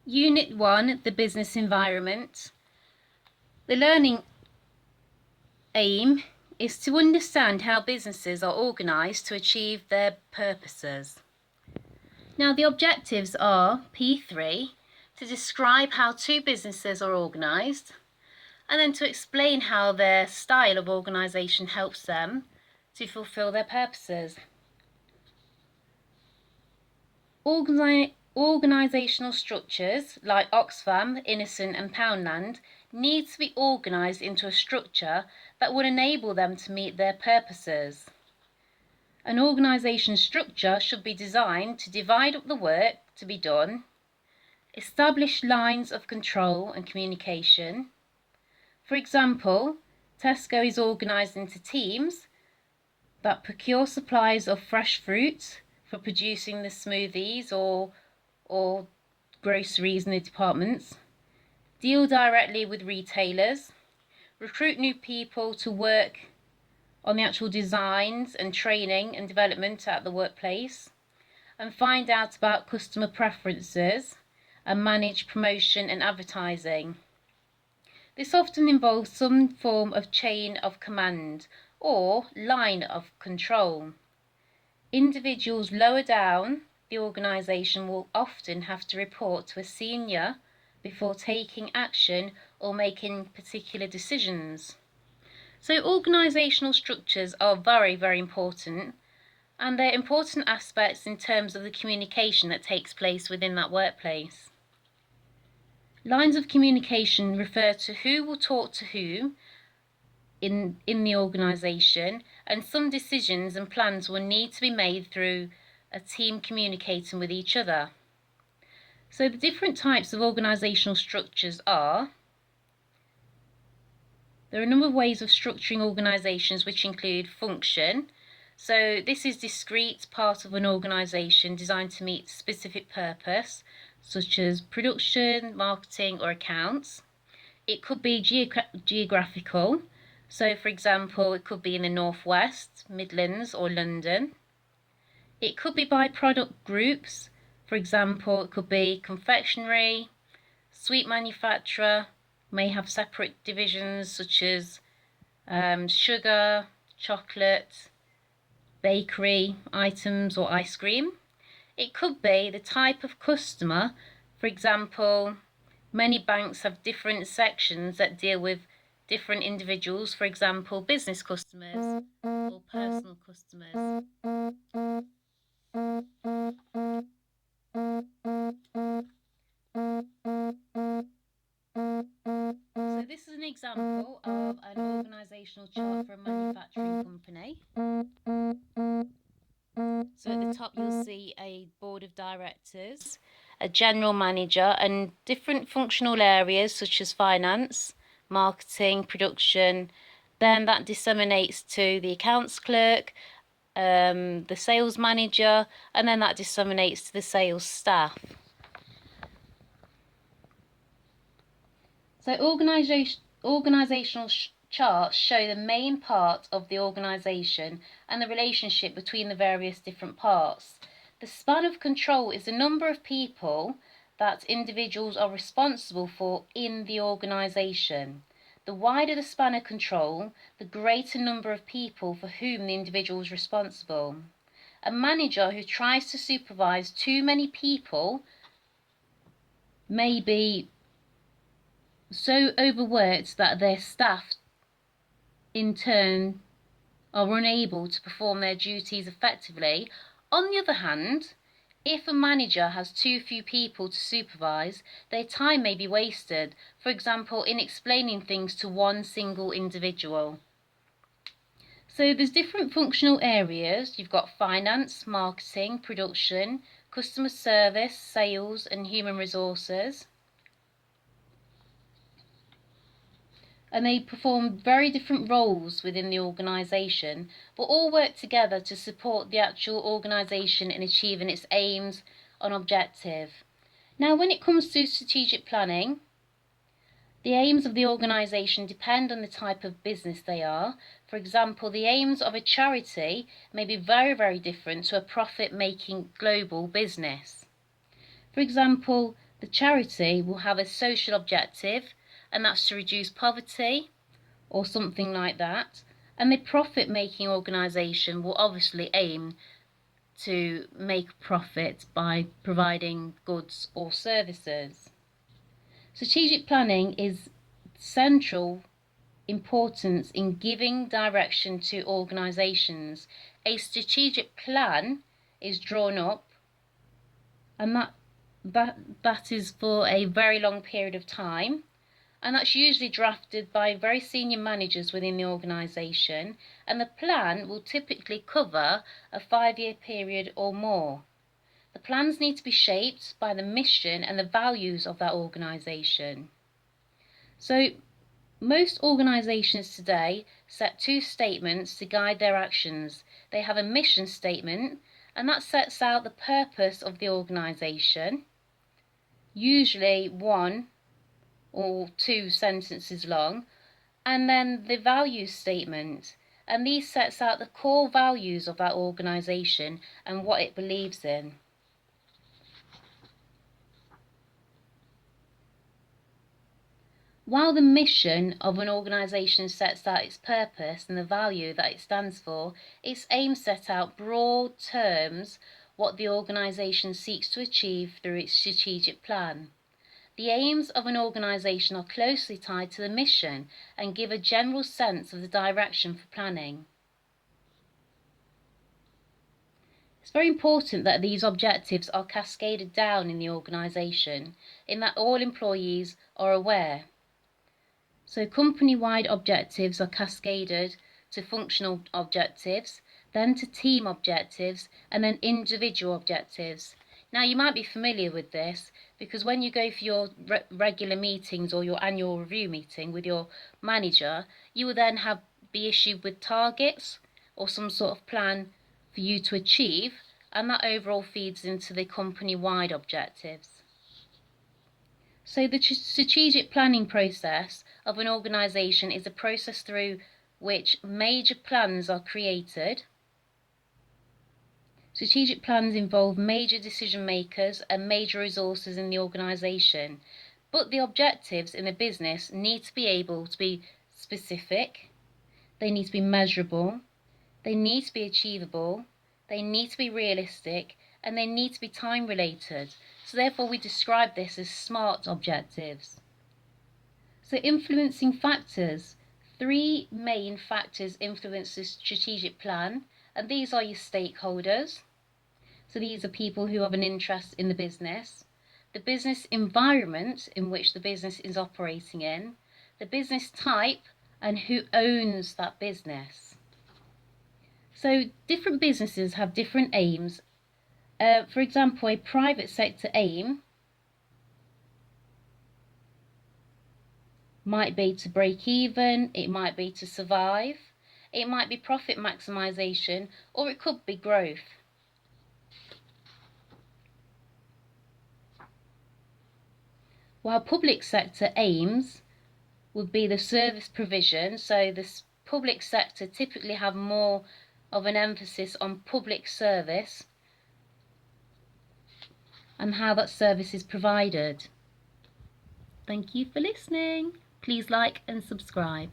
Unit 1, the business environment. The learning aim is to understand how businesses are organised to achieve their purposes. Now the objectives are P3, to describe how two businesses are organised, and then to explain how their style of organisation helps them to fulfil their purposes. Organisational structures like Oxfam, Innocent and Poundland need to be organised into a structure that would enable them to meet their purposes. An organisation structure should be designed to divide up the work to be done, establish lines of control and communication. For example, Tesco is organised into teams that procure supplies of fresh fruit for producing the smoothies or groceries in the departments, deal directly with retailers, recruit new people to work on the actual designs and training and development at the workplace, and find out about customer preferences and manage promotion and advertising. This often involves some form of chain of command or line of control. Individuals lower down the organisation will often have to report to a senior before taking action or making particular decisions. So organisational structures are very, very important, and they're important aspects in terms of the communication that takes place within that workplace. Lines of communication refer to who will talk to who in the organisation, and some decisions and plans will need to be made through a team communicating with each other. So the different types of organisational structures are: there are a number of ways of structuring organisations, which include function. So this is discrete part of an organisation designed to meet a specific purpose, such as production, marketing or accounts. It could be geographical. So for example, it could be in the Northwest, Midlands or London. It could be by product groups. For example, it could be confectionery, sweet manufacturer, may have separate divisions such as sugar, chocolate, bakery items or ice cream. It could be the type of customer. For example, many banks have different sections that deal with different individuals, for example, business customers or personal customers. So this is an example of an organisational chart for a manufacturing company. So at the top you'll see a board of directors, a general manager and different functional areas such as finance, marketing, production. Then that disseminates to the accounts clerk, the sales manager, and then that disseminates to the sales staff. So organisational charts show the main part of the organisation and the relationship between the various different parts. The span of control is the number of people that individuals are responsible for in the organisation. The wider the span of control, the greater number of people for whom the individual is responsible. A manager who tries to supervise too many people may be so overworked that their staff in turn are unable to perform their duties effectively. On the other hand, if a manager has too few people to supervise, their time may be wasted, for example, in explaining things to one single individual. So there's different functional areas. You've got finance, marketing, production, customer service, sales and human resources. And they perform very different roles within the organisation, but all work together to support the actual organisation in achieving its aims and objective. Now, when it comes to strategic planning, the aims of the organisation depend on the type of business they are. For example, the aims of a charity may be very, very different to a profit-making global business. For example, the The charity will have a social objective, and that's to reduce poverty or something like that. And the profit-making organisation will obviously aim to make profit by providing goods or services. Strategic planning is central importance in giving direction to organisations. A strategic plan is drawn up, and that is for a very long period of time, and that's usually drafted by very senior managers within the organisation, and the plan will typically cover a 5-year period or more. The plans need to be shaped by the mission and the values of that organisation. So most organisations today set 2 statements to guide their actions. They have a mission statement, and that sets out the purpose of the organisation, usually 1 or 2 sentences long, and then the values statement, and these sets out the core values of that organisation and what it believes in. While the mission of an organisation sets out its purpose and the value that it stands for, its aims set out broad terms what the organisation seeks to achieve through its strategic plan. The aims of an organisation are closely tied to the mission and give a general sense of the direction for planning. It's very important that these objectives are cascaded down in the organisation, in that all employees are aware. So company-wide objectives are cascaded to functional objectives, then to team objectives, and then individual objectives. Now you might be familiar with this because when you go for your regular meetings or your annual review meeting with your manager, you will then be issued with targets or some sort of plan for you to achieve, and that overall feeds into the company-wide objectives. So the strategic planning process of an organisation is a process through which major plans are created. Strategic plans involve major decision makers and major resources in the organisation, but the objectives in a business need to be able to be specific, they need to be measurable, they need to be achievable, they need to be realistic, and they need to be time related. So therefore we describe this as SMART objectives. So influencing factors. 3 main factors influence the strategic plan, and these are your stakeholders. So these are people who have an interest in the business environment in which the business is operating in, the business type, and who owns that business. So different businesses have different aims. For example, a private sector aim might be to break even, it might be to survive, it might be profit maximization, or it could be growth. While public sector aims would be the service provision, so the public sector typically have more of an emphasis on public service and how that service is provided. Thank you for listening. Please like and subscribe.